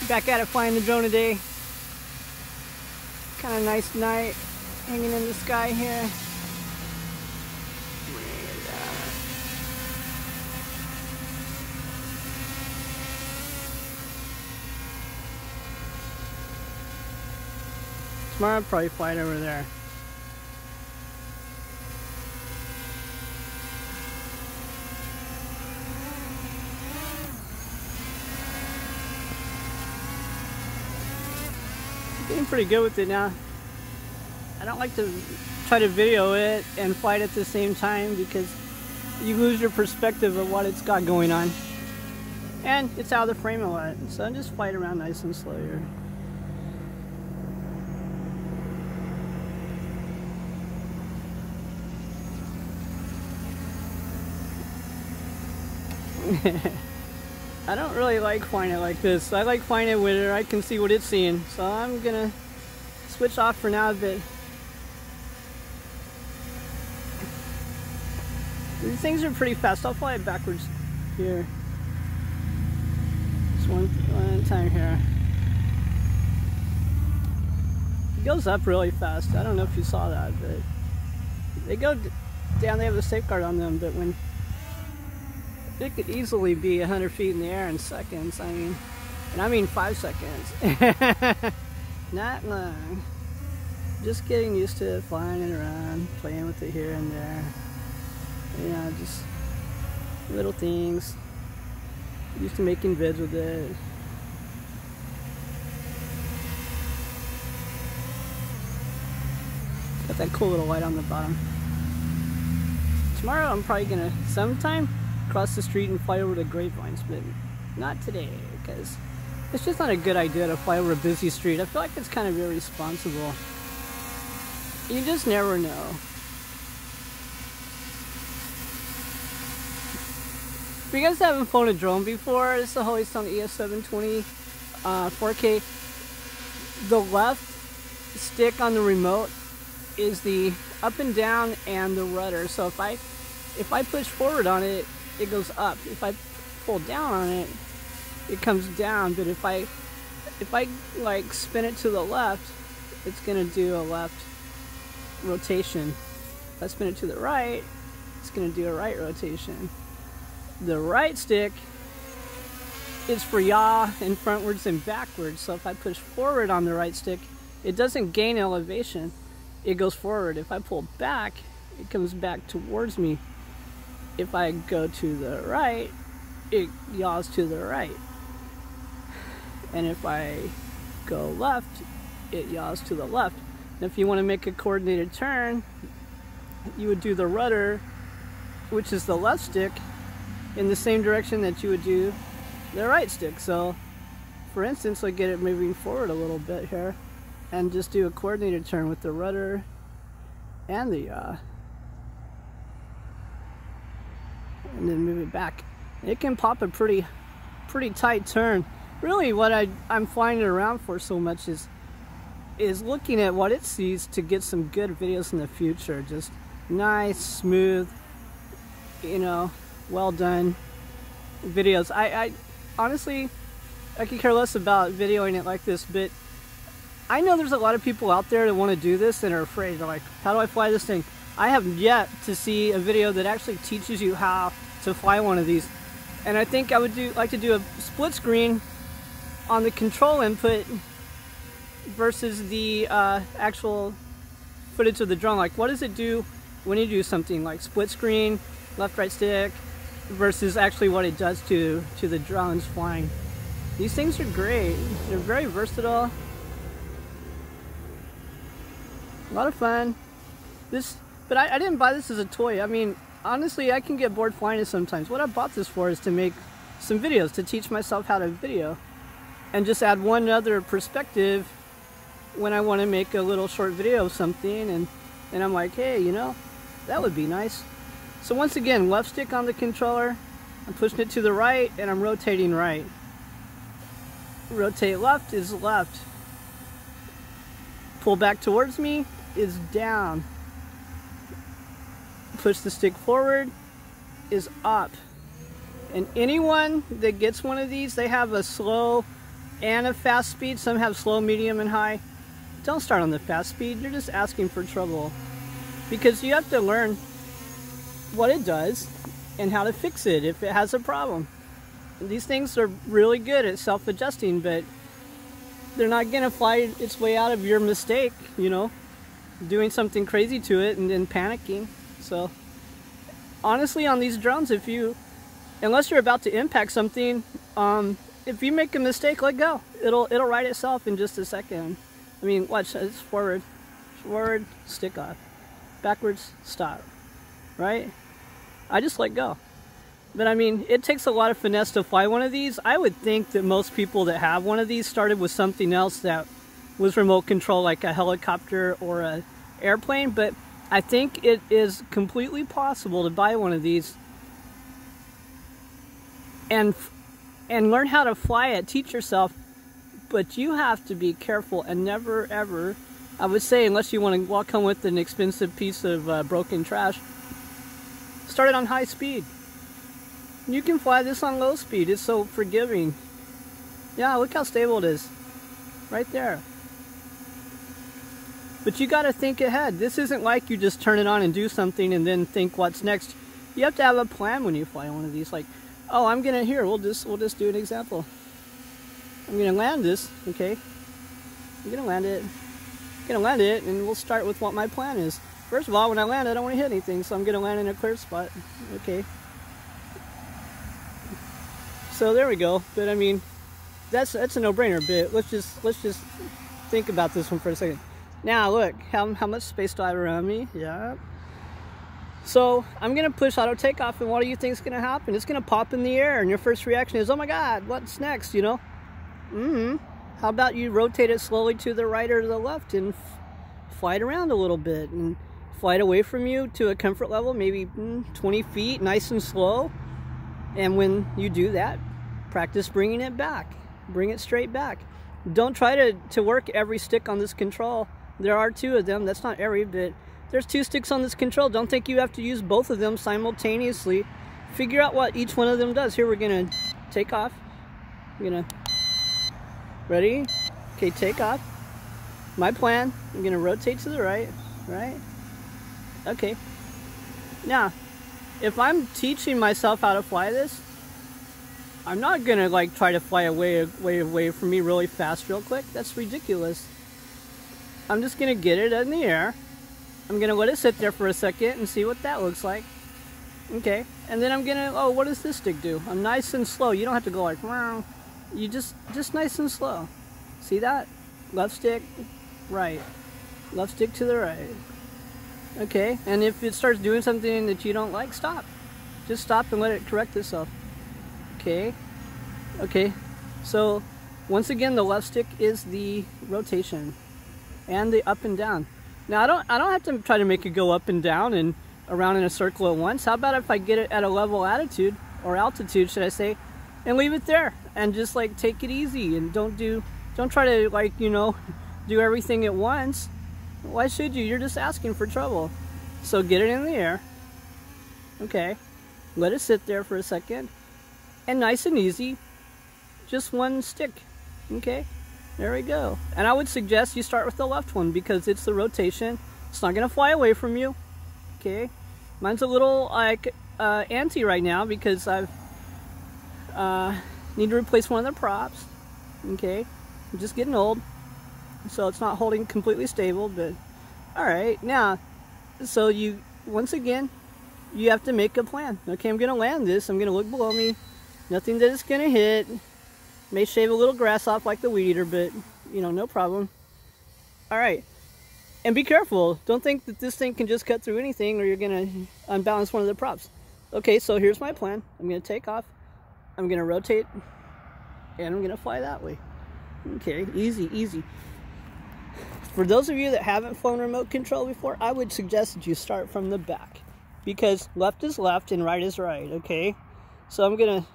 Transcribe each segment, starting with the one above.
Back at it flying the drone today. Kind of nice night hanging in the sky here. Tomorrow I'll probably fly it over there. Getting pretty good with it now. I don't like to try to video it and fly it at the same time because you lose your perspective of what it's got going on. And it's out of the frame a lot. So I just fly it around nice and slow here. I don't really like flying it like this. I like flying it where I can see what it's seeing. So I'm gonna switch off for now a bit. These things are pretty fast. I'll fly it backwards here. Just one time here. It goes up really fast. I don't know if you saw that, but they go down. They have a safeguard on them, but when it could easily be 100 feet in the air in seconds. I mean, and I mean 5 seconds. Not long. Just getting used to flying it around, playing with it here and there. You know, just little things. Used to making vids with it. Got that cool little light on the bottom. Tomorrow I'm probably gonna sometime cross the street and fly over the grapevines, but not today because it's just not a good idea to fly over a busy street. I feel like it's kind of irresponsible. You just never know. If you guys haven't flown a drone before, this is a Holystone EIS 720 4K. The left stick on the remote is the up and down and the rudder. So if I push forward on it, it goes up. If I pull down on it, it comes down. But if I like spin it to the left, it's gonna do a left rotation. If I spin it to the right, it's gonna do a right rotation. The right stick is for yaw and frontwards and backwards. So if I push forward on the right stick, it doesn't gain elevation. It goes forward. If I pull back, it comes back towards me. If I go to the right, it yaws to the right. And if I go left, it yaws to the left. And if you want to make a coordinated turn, you would do the rudder, which is the left stick, in the same direction that you would do the right stick. So, for instance, I get it moving forward a little bit here, and just do a coordinated turn with the rudder and the yaw. And then move it back. It can pop a pretty tight turn. Really what I'm flying it around for so much is looking at what it sees to get some good videos in the future. Just nice, smooth, you know, well done videos. I honestly, I could care less about videoing it like this, but I know there's a lot of people out there that want to do this and are afraid. They're like, how do I fly this thing? I have yet to see a video that actually teaches you how to fly one of these. And I think I would like to do a split screen on the control input versus the actual footage of the drone. Like, what does it do when you do something like split screen, left, right stick, versus actually what it does to the drones flying. These things are great. They're very versatile. A lot of fun. But I didn't buy this as a toy. I mean, honestly, I can get bored flying it sometimes. What I bought this for is to make some videos, to teach myself how to video, and just add one other perspective when I want to make a little short video of something, and I'm like, hey, you know, that would be nice. So once again, left stick on the controller, I'm pushing it to the right, and I'm rotating right. Rotate left is left. Pull back towards me is down. Push the stick forward is up. And anyone that gets one of these, they have a slow and a fast speed. Some have slow, medium, and high. Don't start on the fast speed. You're just asking for trouble, because you have to learn what it does and how to fix it if it has a problem. These things are really good at self-adjusting, but they're not gonna fly its way out of your mistake, you know, doing something crazy to it and then panicking. So honestly, on these drones, unless you're about to impact something, if you make a mistake, let go. It'll right itself in just a second. I mean, watch. It's forward, stick off, backwards, stop. Right? I just let go. But I mean, it takes a lot of finesse to fly one of these. I would think that most people that have one of these started with something else that was remote control, like a helicopter or an airplane. But I think it is completely possible to buy one of these and learn how to fly it, teach yourself. But you have to be careful and never ever, I would say, unless you want to walk home with an expensive piece of broken trash, start it on high speed. You can fly this on low speed. It's so forgiving. Yeah, look how stable it is. Right there. But you got to think ahead. This isn't like you just turn it on and do something and then think what's next. You have to have a plan when you fly one of these. Like, oh, I'm gonna we'll just do an example. I'm gonna land this, okay? I'm gonna land it. And we'll start with what my plan is. First of all, when I land, I don't want to hit anything, so I'm gonna land in a clear spot. Okay. So there we go. But I mean, that's a no-brainer. But let's just think about this one for a second. Now look, how much space do I have around me? Yeah. So I'm gonna push auto takeoff, and what do you think is gonna happen? It's gonna pop in the air, and your first reaction is, oh my God, what's next? You know? How about you rotate it slowly to the right or to the left and fly it around a little bit and fly it away from you to a comfort level, maybe 20 feet, nice and slow. And when you do that, practice bringing it back. Bring it straight back. Don't try to work every stick on this control. There are 2 of them. That's not every, but there's 2 sticks on this control. Don't think you have to use both of them simultaneously. Figure out what each one of them does. Here, we're gonna take off. Ready? Okay, take off. My plan, I'm gonna rotate to the right. Okay. Now, if I'm teaching myself how to fly this, I'm not gonna like try to fly way away from me really fast, real quick. That's ridiculous. I'm just gonna get it in the air. I'm gonna let it sit there for a second and see what that looks like. Okay, and then I'm gonna, oh, what does this stick do? I'm nice and slow. You don't have to go like, wow. You just nice and slow. See that? Left stick, right. Left stick to the right. Okay, and if it starts doing something that you don't like, stop. Just stop and let it correct itself. Okay. So once again, the left stick is the rotation and the up and down. Now I don't have to try to make it go up and down and around in a circle at once. How about if I get it at a level attitude, or altitude, should I say, and leave it there and just like take it easy and don't try to, like, you know, do everything at once. Why should you? You're just asking for trouble. So get it in the air. Okay. Let it sit there for a second. And nice and easy. Just one stick. Okay. There we go. And I would suggest you start with the left one because it's the rotation. It's not going to fly away from you. Okay. Mine's a little like anti right now because I've need to replace one of the props. Okay. I'm just getting old. So it's not holding completely stable, but alright. Now, so once again, you have to make a plan. Okay, I'm going to land this. I'm going to look below me. Nothing that it's going to hit. May shave a little grass off like the weed eater, but, you know, no problem. Alright. And be careful. Don't think that this thing can just cut through anything or you're going to unbalance one of the props. Okay, so here's my plan. I'm going to take off. I'm going to rotate. And I'm going to fly that way. Okay, easy. For those of you that haven't flown remote control before, I would suggest that you start from the back. Because left is left and right is right, okay? So I'm going to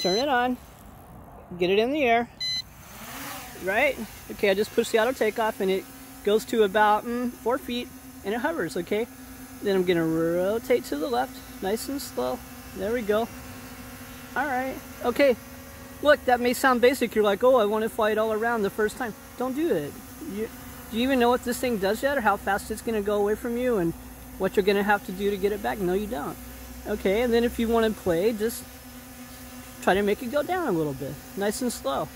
turn it on. Get it in the air. Right? Okay, I just push the auto takeoff and it goes to about 4 feet and it hovers, okay? Then I'm going to rotate to the left, nice and slow. There we go. Alright, okay. look, that may sound basic. You're like, oh, I want to fly it all around the first time. Don't do it. Do you even know what this thing does yet, or how fast it's going to go away from you, and what you're going to have to do to get it back? No, you don't. Okay, and then if you want to play, just try to make it go down a little bit, nice and slow.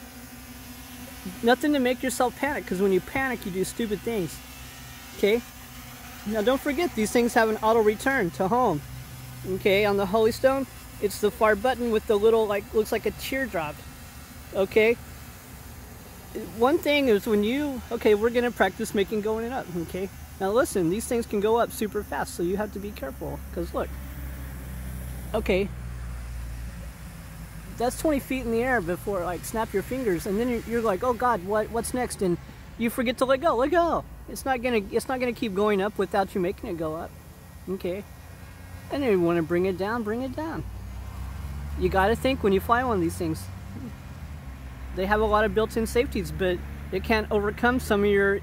Nothing to make yourself panic, because when you panic, you do stupid things. Okay? Now don't forget, these things have an auto return to home. Okay, on the Holystone, it's the far button with the little, like, looks like a teardrop. Okay? One thing is when you, okay, we're going to practice making going up. Okay? Now listen, these things can go up super fast, so you have to be careful, because look. Okay. That's 20 feet in the air before, like, snap your fingers, and then you're like, oh God, what's next? And you forget to let go. Let go. It's not gonna keep going up without you making it go up. Okay. And then you want to bring it down, bring it down. You got to think when you fly one of these things. They have a lot of built-in safeties, but it can't overcome you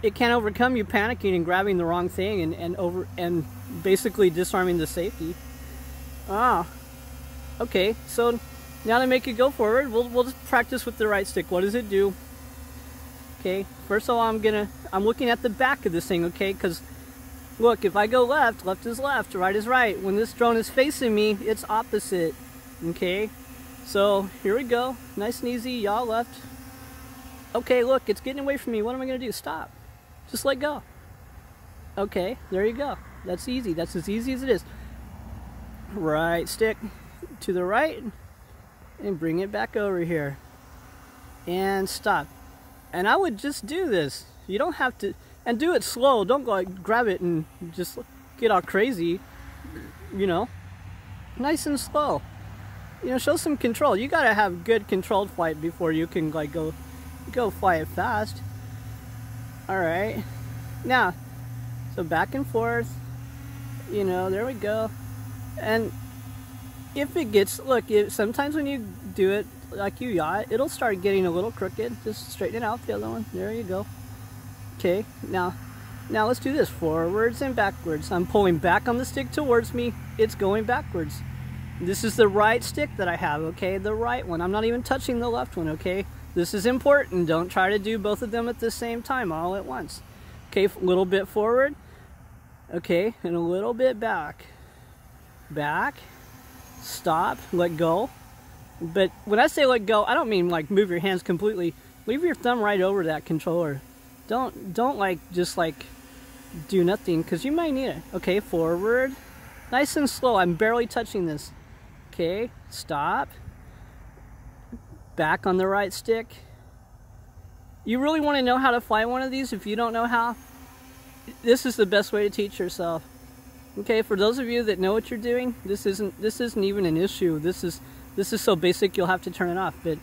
panicking and grabbing the wrong thing and basically disarming the safety. Ah. Okay, so now to make it go forward, we'll just practice with the right stick. What does it do? Okay, first of all, I'm looking at the back of this thing, okay? Because look, if I go left, left is left, right is right. When this drone is facing me, it's opposite. Okay, so here we go, nice and easy, yaw left. Okay, look, it's getting away from me. What am I gonna do? Stop. Just let go. Okay, there you go. That's easy. That's as easy as it is. Right stick to the right and bring it back over here and stop. And I would just do this. You don't have to, and do it slow. Don't go like grab it and just get all crazy, you know. Nice and slow. You know, show some control. You gotta have good controlled flight before you can like go fly it fast. All right, now, so back and forth, you know, there we go. And if it gets, look, sometimes when you do it like you yaw it, it'll start getting a little crooked. Just straighten it out, the other one. There you go. Okay, now let's do this, forwards and backwards. I'm pulling back on the stick towards me. It's going backwards. This is the right stick that I have, okay? The right one. I'm not even touching the left one, okay? This is important. Don't try to do both of them at the same time, all at once. Okay, a little bit forward. Okay, and a little bit back. Back. Stop. Let go. But when I say let go, I don't mean like move your hands completely. Leave your thumb right over that controller. Don't like just like do nothing, because you might need it. Okay, forward. Nice and slow. I'm barely touching this. Okay, stop. Back on the right stick. You really want to know how to fly one of these? If you don't know how, this is the best way to teach yourself. Okay, for those of you that know what you're doing, this isn't even an issue. This is so basic you'll have to turn it off. But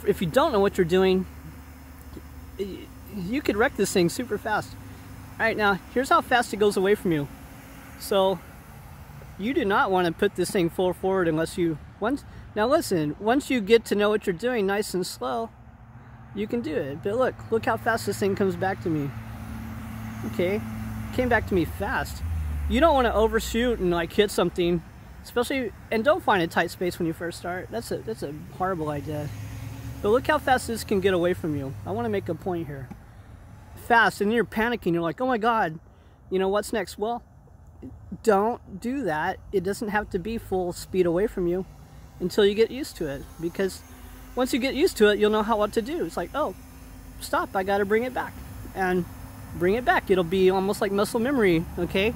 if you don't know what you're doing, you could wreck this thing super fast. All right, now here's how fast it goes away from you. So you do not want to put this thing full forward unless you now listen, once you get to know what you're doing nice and slow, you can do it. But look how fast this thing comes back to me. Okay, came back to me fast. You don't want to overshoot and like hit something, especially, and don't find a tight space when you first start. That's a horrible idea. But look how fast this can get away from you. I want to make a point here. Fast, and you're panicking. You're like, oh my God, you know, what's next? Well, don't do that. It doesn't have to be full speed away from you until you get used to it. Because once you get used to it, you'll know what to do. It's like, oh, stop, I gotta bring it back. And bring it back. It'll be almost like muscle memory, okay?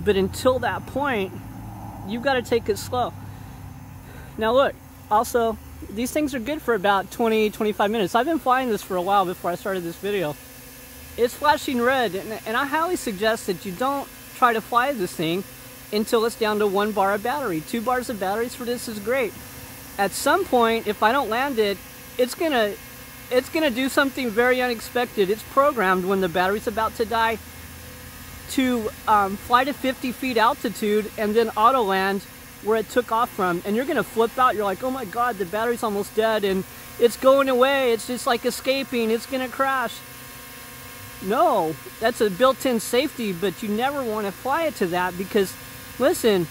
But until that point, you've got to take it slow. Now look, also, these things are good for about 20-25 minutes. I've been flying this for a while before I started this video. It's flashing red, and I highly suggest that you don't try to fly this thing until it's down to 1 bar of battery. 2 bars of batteries for this is great. At some point, if I don't land it, it's gonna do something very unexpected. It's programmed when the battery's about to die to fly to 50 feet altitude and then auto land where it took off from, and you're gonna flip out. You're like, oh my God, the battery's almost dead and it's going away. It's just like escaping. It's gonna crash. No, that's a built-in safety, but you never want to fly it to that, because listen,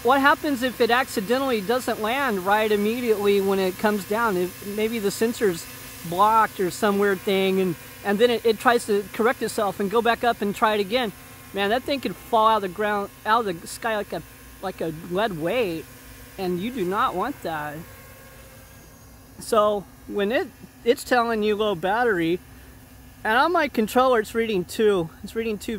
what happens if it accidentally doesn't land right immediately when it comes down? Maybe the sensor's blocked or some weird thing, and then it tries to correct itself and go back up and try it again. Man, that thing could fall out of the ground, out of the sky like a lead weight, and you do not want that. So when it's telling you low battery, and on my controller it's reading 2. It's reading 2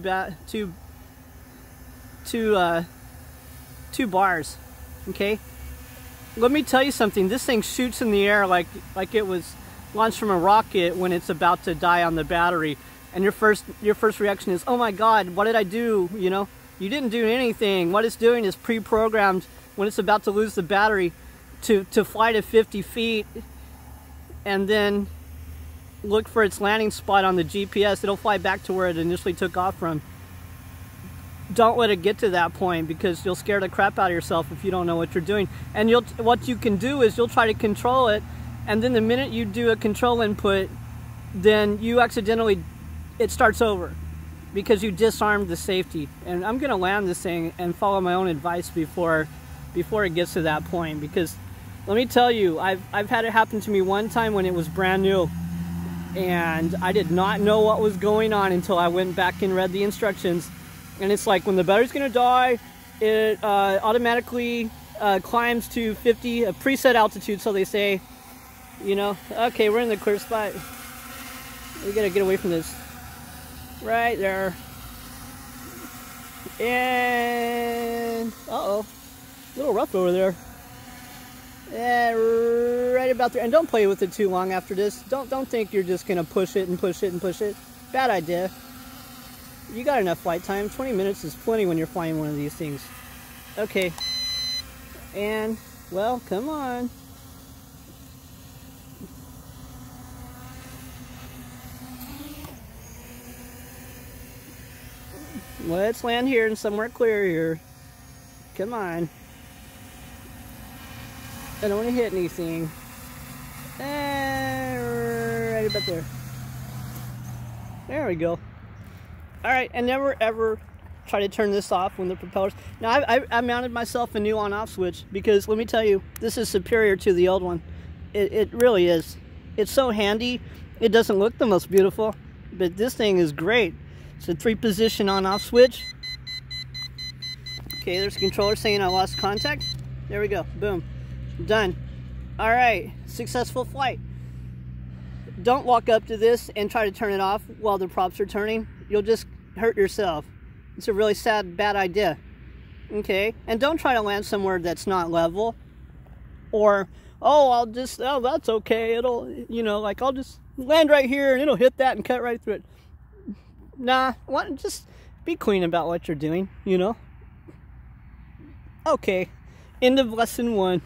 bars. Okay. Let me tell you something. This thing shoots in the air like it was launched from a rocket when it's about to die on the battery, and your first reaction is, oh my god, what did I do? You know, you didn't do anything. What it's doing is pre-programmed when it's about to lose the battery to fly to 50 feet and then look for its landing spot on the GPS. It'll fly back to where it initially took off from. Don't let it get to that point, because you'll scare the crap out of yourself if you don't know what you're doing. And what you can do is you'll try to control it, and then the minute you do a control input, then you accidentally, it starts over because you disarmed the safety. And I'm gonna land this thing and follow my own advice before it gets to that point, because let me tell you, I've had it happen to me one time when it was brand new, and I did not know what was going on until I went back and read the instructions. And it's like, when the battery's gonna die, it automatically climbs to 50, a preset altitude, so they say. You know, okay, we're in the clear spot. We gotta get away from this. Right there. And uh-oh, a little rough over there. Yeah, right about there. And don't play with it too long after this. Don't think you're just gonna push it and push it and push it. Bad idea. You got enough flight time. 20 minutes is plenty when you're flying one of these things. Okay. And, well, come on. Let's land here and somewhere clear here. Come on. I don't want to hit anything. Right about there. There we go. Alright, and never ever try to turn this off when the propellers... Now, I mounted myself a new on-off switch, because let me tell you, this is superior to the old one. It really is. It's so handy. It doesn't look the most beautiful, but this thing is great. It's a 3-position on-off switch. Okay, there's a controller saying I lost contact. There we go. Boom. Done. Alright, successful flight. Don't walk up to this and try to turn it off while the props are turning. You'll just hurt yourself. It's a really sad, bad idea. Okay? And don't try to land somewhere that's not level. Or, oh, that's okay. It'll, you know, like, I'll just land right here and it'll hit that and cut right through it. Nah, just be clean about what you're doing, you know? Okay, end of lesson 1.